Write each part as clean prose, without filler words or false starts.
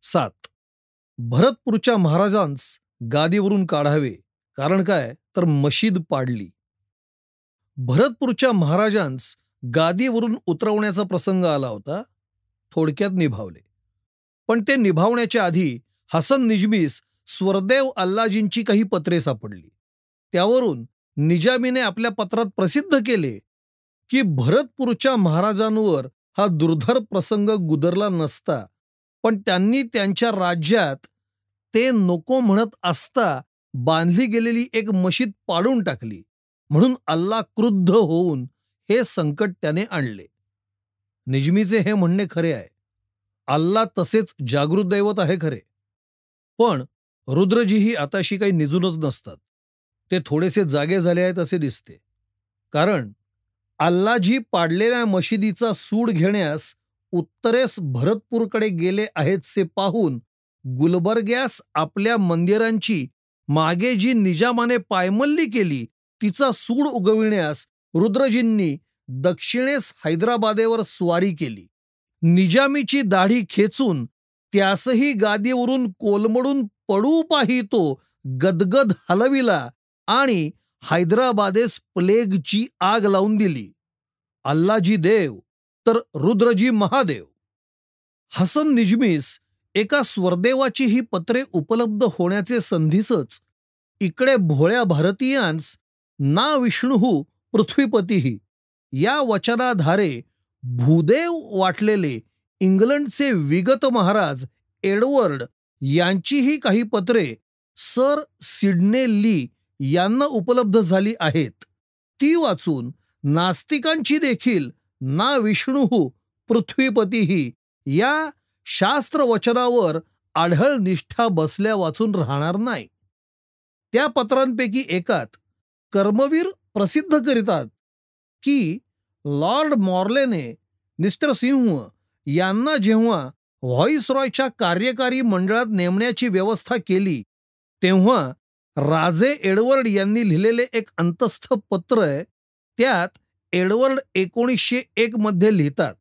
7. भरतपूरच्या महाराजांस गादीवरून काढावे, कारण काय तर मशीद पाडली. भरतपूरच्या महाराजांस गादीवरून उतरवण्याचा प्रसंग आला होता. थोडक्यात निभावले. पण ते निभावण्याच्या आधी हसन निजमीस स्वरदेव अल्लाजींची काही पत्रे सापडली. त्यावरून निजामीने आपल्या पत्रात प्रसिद्ध केले की भरतपूरच्या महाराजांवर हा दुर्धर प्रसंग गुदरला नसता, पण त्यांनी त्यांच्या राज्यात ते नको म्हणत असता बांधली गेलेली एक मशीद पाडून टाकली, म्हणून अल्लाह क्रुद्ध होऊन हे संकट त्याने आणले. निजमीचे हे म्हणणे खरे आहे. अल्लाह तसेच जागृत दैवत आहे खरे, पण रुद्रजीही आताशी काही निजूनच नसतात. ते थोडेसे जागे झाले आहेत असे दिसते. कारण अल्लाजी पाडलेल्या मशिदीचा सूड घेण्यास उत्तरेस भरतपूरकडे गेले आहेतसे पाहून गुलबर्ग्यास आपल्या मंदिरांची मागे जी निजामाने पायमल्ली केली तिचा सूड उगविण्यास रुद्रजींनी दक्षिणेस हैदराबादेवर स्वारी केली. निजामीची दाढी खेचून त्यासही गादीवरून कोलमडून पडू पाहितो गदगद हलविला आणि हैदराबादेस प्लेगची आग लावून दिली. अल्लाजी देव तर रुद्रजी महादेव. हसन निजमीस एका स्वरदेवाची ही पत्रे उपलब्ध होण्याचे संधीसच इकडे भोळ्या भारतीयांस ना विष्णू पृथ्वीपतीही या वचनाधारे भूदेव वाटलेले इंग्लंडचे विगत महाराज एडवर्ड यांचीही काही पत्रे सर सिडने ली यांना उपलब्ध झाली आहेत. ती वाचून नास्तिकांची देखील ना विष्णू पृथ्वीपतीही या शास्त्रवचनावर आढळ निष्ठा बसल्या वाचून राहणार नाही. त्या पत्रांपैकी एकात कर्मवीर प्रसिद्ध करीतात की लॉर्ड मॉर्लेने मिस्टर सिंह यांना जेव्हा व्हॉइसरॉयच्या कार्यकारी मंडळात नेमण्याची व्यवस्था केली, तेव्हा राजे एडवर्ड यांनी लिहिलेले एक अंतस्थ पत्र आहे. त्यात एडवर्ड 1901 मध्ये लिहितात,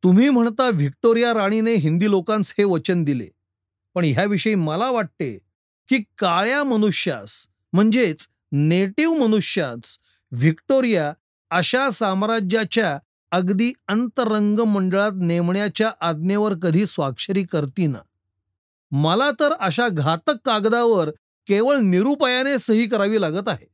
तुम्ही म्हणता व्हिक्टोरिया राणीने हिंदी लोकांस हे वचन दिले, पण ह्याविषयी मला वाटते की काळ्या मनुष्यास म्हणजेच नेटिव्ह मनुष्यास व्हिक्टोरिया अशा साम्राज्याच्या अगदी अंतरंग मंडळात नेमण्याच्या आज्ञेवर कधी स्वाक्षरी करतीना. मला तर अशा घातक कागदावर केवळ निरुपायाने सही करावी लागत आहे.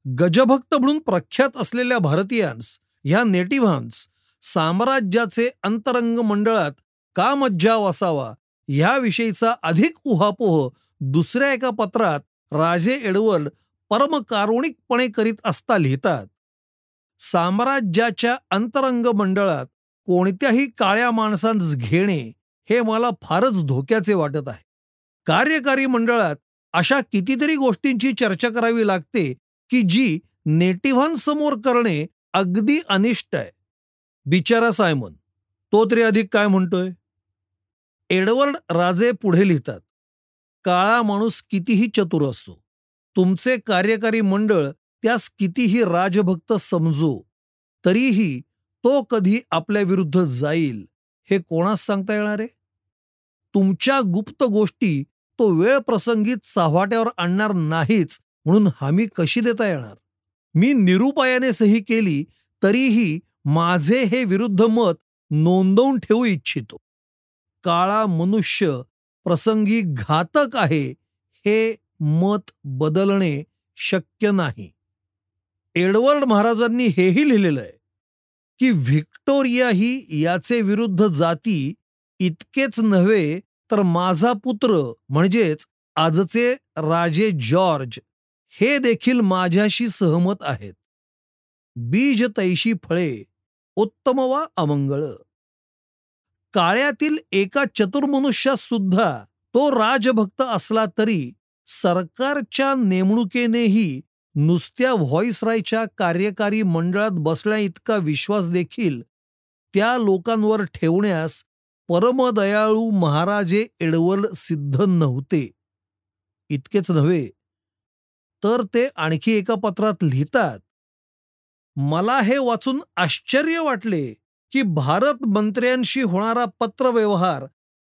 गजभक्त म्हणून प्रख्यात असलेल्या भारतीयांस ह्या नेटिव्हांस साम्राज्याचे अंतरंग मंडळात का मज्जाव असावा ह्याविषयीचा अधिक उहापोह दुसऱ्या एका पत्रात राजे एडवर्ड परमकारुणिकपणे करीत असता लिहितात, साम्राज्याच्या अंतरंग मंडळात कोणत्याही काळ्या माणसांस घेणे हे मला फारच धोक्याचे वाटत आहे. कार्यकारी मंडळात अशा कितीतरी गोष्टींची चर्चा करावी लागते की जी नेटिव्हांसमोर करणे अगदी अनिष्ट आहे. बिचारा सायमन, तो तरी अधिक काय म्हणतोय. एडवर्ड राजे पुढे लिहितात, काळा माणूस कितीही चतुर असो, तुमचे कार्यकारी मंडळ त्यास कितीही राजभक्त समजो, तरीही तो कधी आपल्या विरुद्ध जाईल हे कोणास सांगता येणार आहे. तुमच्या गुप्त गोष्टी तो वेळ प्रसंगी चाव्हाट्यावर आणणार नाहीच म्हणून हमी कशी देता येणार. मी निरुपायाने सही केली तरीही माझे हे विरुद्ध मत नोंदवून ठेवू इच्छितो. काळा मनुष्य प्रसंगी घातक आहे हे मत बदलणे शक्य नाही. एडवर्ड महाराजांनी हेही लिहिलेलं आहे की व्हिक्टोरिया ही याचे विरुद्ध जाती, इतकेच नव्हे तर माझा पुत्र म्हणजेच आजचे राजे जॉर्ज हे देखील माझ्याशी सहमत आहेत. बीज तैशी फळे उत्तम वा अमंगळ. काळ्यातील एका चतुर्मनुष्यात सुद्धा तो राजभक्त असला तरी सरकारच्या नेमणुकीनेही नुसत्या व्हॉइसरॉयच्या कार्यकारी मंडळात बसण्या इतका विश्वास देखील त्या लोकांवर ठेवण्यास परमदयाळू महाराजे एडवर्ड सिद्ध नव्हते. इतकेच नव्हे तर ते आणखी एका पत्रात लिहितात, मला हे वाचून आश्चर्य वाटले की भारत मंत्र्यांशी होणारा पत्रव्यवहार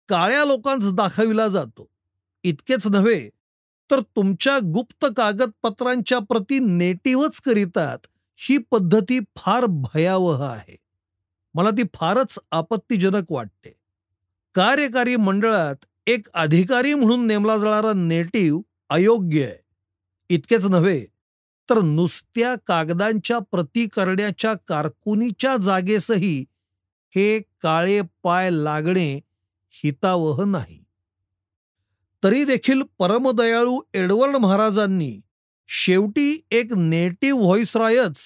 काळ्या लोकांस दाखविला जातो. इतकेच नव्हे तर तुमच्या गुप्त कागदपत्रांच्या प्रती नेटिव्हच करीतात. ही पद्धती फार भयावह आहे. मला ती फारच आपत्तीजनक वाटते. कार्यकारी मंडळात एक अधिकारी म्हणून नेमला जाणारा नेटिव्ह अयोग्य आहे. इतकेच नव्हे तर नुसत्या कागदांच्या प्रती करण्याच्या कारकुनीच्या जागेसही हे काळे पाय लागणे हितावह नाही. तरी देखील परमदयाळू एडवर्ड महाराजांनी शेवटी एक नेटिव्ह व्हॉइसरॉयच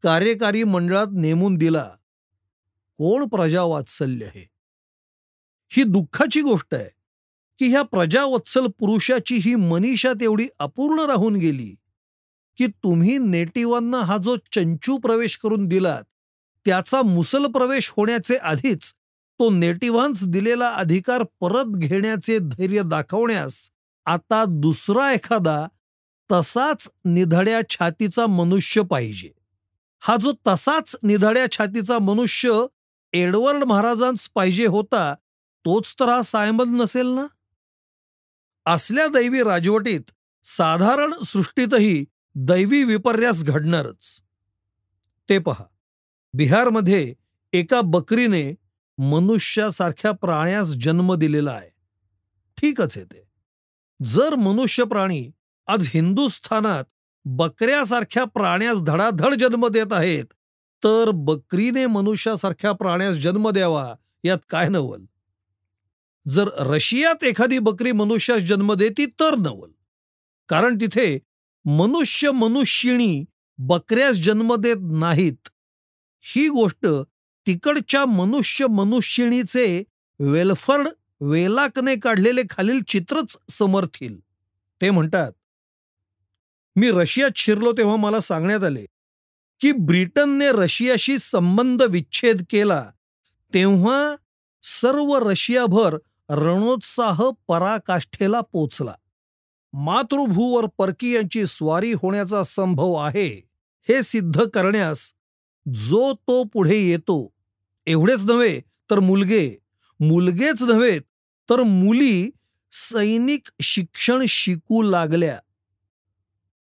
कार्यकारी मंडळात नेमून दिला. कोण प्रजावात्सल्य हे! ही दुःखाची गोष्ट आहे की ह्या प्रजावत्सल पुरुषाची ही मनीषा तेवढी अपूर्ण राहून गेली की तुम्ही नेटिवांना हा जो चंचू प्रवेश करून दिलात त्याचा मुसल प्रवेश होण्याचे आधीच तो नेटिव्हांस दिलेला अधिकार परत घेण्याचे धैर्य दाखवण्यास आता दुसरा एखादा तसाच निधड्या छातीचा मनुष्य पाहिजे. हा जो तसाच निधड्या छातीचा मनुष्य एडवर्ड महाराजांस पाहिजे होता तोच तर हा सायमन नसेल ना. असल्या दैवी राजवटीत साधारण सृष्टीतही दैवी विपर्यास घडणारच. ते पहा, बिहारमध्ये एका बकरीने मनुष्यासारख्या प्राण्यास जन्म दिलेला आहे. ठीकच आहे ते. जर मनुष्य प्राणी आज हिंदुस्थानात बकऱ्यासारख्या प्राण्यास धडाधड जन्म देत आहेत तर बकरीने मनुष्यासारख्या प्राण्यास जन्म द्यावा यात काय नवल. जर रशियात एखादी बकरी मनुष्यास जन्म देती तर नवल, कारण तिथे मनुष्य मनुष्यिणी बकऱ्यास जन्म देत नाहीत. ही गोष्ट तिकडच्या मनुष्य मनुष्यिणीचे वेलफर्ड वेलाकने काढलेले खालील चित्रच समर्थील. ते म्हणतात, मी रशियात शिरलो तेव्हा मला सांगण्यात आले की ब्रिटनने रशियाशी संबंध विच्छेद केला तेव्हा सर्व रशियाभर रणोत्साह पराकाष्ठेला पोचला. मातृभूवर परकीयांची स्वारी होण्याचा संभव आहे हे सिद्ध करण्यास जो तो पुढे येतो. एवढेच नव्हे तर मुलगेच नव्हे तर मुली सैनिक शिक्षण शिकू लागल्या.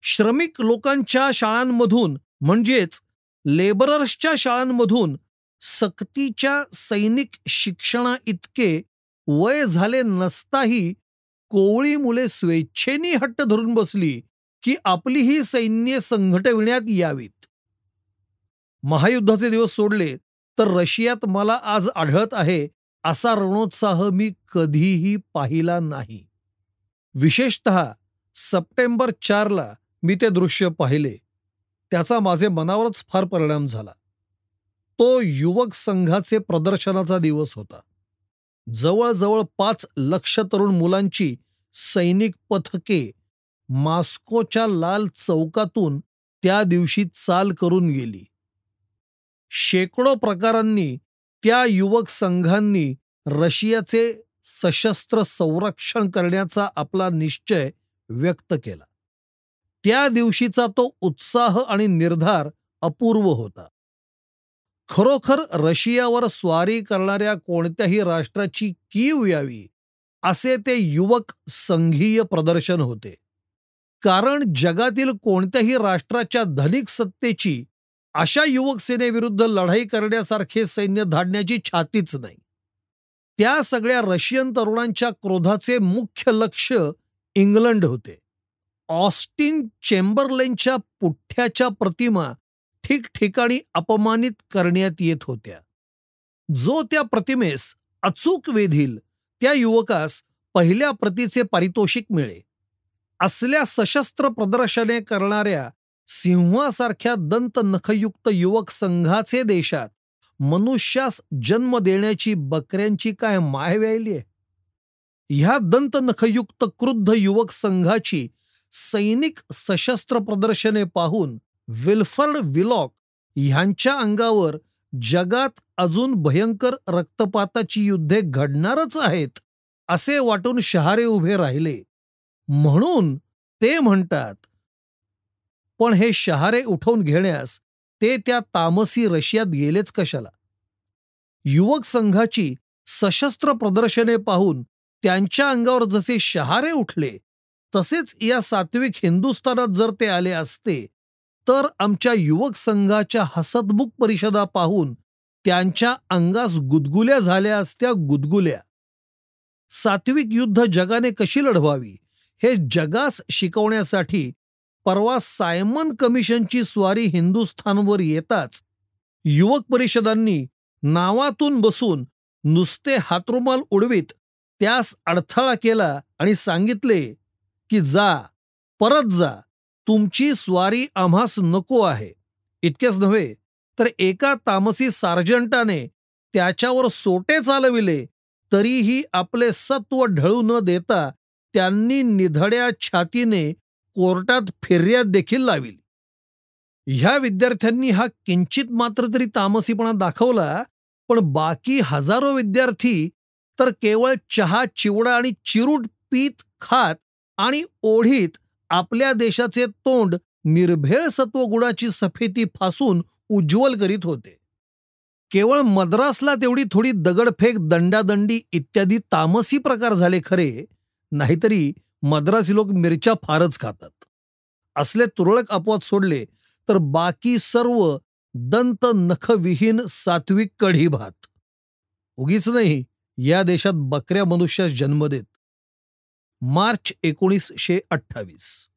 श्रमिक लोकांच्या शाळांमधून म्हणजेच लेबरर्सच्या शाळांमधून सक्तीच्या सैनिक शिक्षणा इतके वय झाले नसताही कोवळी मुले स्वेच्छेने हट्ट धरून बसली की आपलीही सैन्य संघटविण्यात यावीत. महायुद्धाचे दिवस सोडले तर रशियात मला आज आढळत आहे असा रणोत्साह मी कधीही पाहिला नाही. विशेषतः सप्टेंबर 4ला मी ते दृश्य पाहिले. त्याचा माझे मनावरच फार परिणाम झाला. तो युवक संघाचे प्रदर्शनाचा दिवस होता. जवळजवळ 5 लाख तरुण मुलांची सैनिक पथके मॉस्कोच्या लाल चौकातून त्या दिवशी चाल करून गेली. शेकडो प्रकारांनी त्या युवक संघांनी रशियाचे सशस्त्र संरक्षण करण्याचा आपला निश्चय व्यक्त केला. त्या दिवशीचा तो उत्साह आणि निर्धार अपूर्व होता. खरोखर रशियावर स्वारी करणाऱ्या कोणत्याही राष्ट्राची कीव यावी असे ते युवक संघीय प्रदर्शन होते. कारण जगातील कोणत्याही राष्ट्राच्या धनिक सत्तेची अशा युवक सेनेविरुद्ध लढाई करण्यासारखे सैन्य धाडण्याची छातीच नाही. त्या सगळ्या रशियन तरुणांच्या क्रोधाचे मुख्य लक्ष इंग्लंड होते. ऑस्टिन चेंबरलेनच्या पुठ्ठ्याच्या प्रतिमा ठिकठिकाणी अपमानित करण्यात येत होत्या. जो त्या प्रतिमेस अचूक वेधील त्या युवकास पहिल्या प्रतीचे पारितोषिक मिळे. असल्या सशस्त्र प्रदर्शने करणाऱ्या सिंहासारख्या दंत नखयुक्त युवक संघाचे देशात मनुष्यास जन्म देण्याची बकऱ्यांची काय माय व्यायली आहे. ह्या दंत नखयुक्त क्रुद्ध युवक संघाची सैनिक सशस्त्र प्रदर्शने पाहून विल्फर्ड विलॉक ह्यांच्या अंगावर जगात अजून भयंकर रक्तपाताची युद्धे घडणारच आहेत असे वाटून शहारे उभे राहिले. म्हणून ते म्हणतात, पण हे शहारे उठवून घेण्यास ते त्या तामसी रशियात गेलेच कशाला. युवक संघाची सशस्त्र प्रदर्शने पाहून त्यांच्या अंगावर जसे शहारे उठले, तसेच या सात्विक हिंदुस्थानात जर ते आले असते, तर आमच्या युवक संघाच्या हसतमुख परिषदा पाहून त्यांच्या अंगास गुदगुल्या झाल्या असत्या, गुदगुल्या. सात्विक युद्ध जगाने कशी लढवावी हे जगास शिकवण्यासाठी परवा सायमन कमिशनची स्वारी हिंदुस्थानवर येताच युवक परिषदांनी नावातून बसून नुसते हातरुमाल उडवीत त्यास अडथळा केला आणि सांगितले की जा, परत जा, तुमची स्वारी आम्हास नको आहे. इतकेच नव्हे तर एका तामसी सार्जंटाने त्याच्यावर सोटे चालविले, तरीही आपले सत्व ढळू न देता त्यांनी निधड्या छातीने कोर्टात फिर्याद देखील लाविली. ह्या विद्यार्थ्यांनी हा किंचित मात्र तरी तामसीपणा दाखवला, पण बाकी हजारो विद्यार्थी तर केवळ चहा, चिवडा आणि चिरूट पीत, खात आणि ओढीत आपल्या देशाचे तोंड निर्भेळ सत्वगुणाची सफेदी फासून उज्ज्वल करीत होते. केवळ मद्रासला तेवढी थोडी दगडफेक, दंडादंडी इत्यादी तामसी प्रकार झाले खरे, नाहीतरी मद्रासी लोक मिरच्या फारच खातात. असले तुरळक अपवाद सोडले तर बाकी सर्व दंत नखविहीन सात्विक कढी भात. उगीच नाही या देशात बकऱ्या मनुष्यास जन्म देत. मार्च 1928.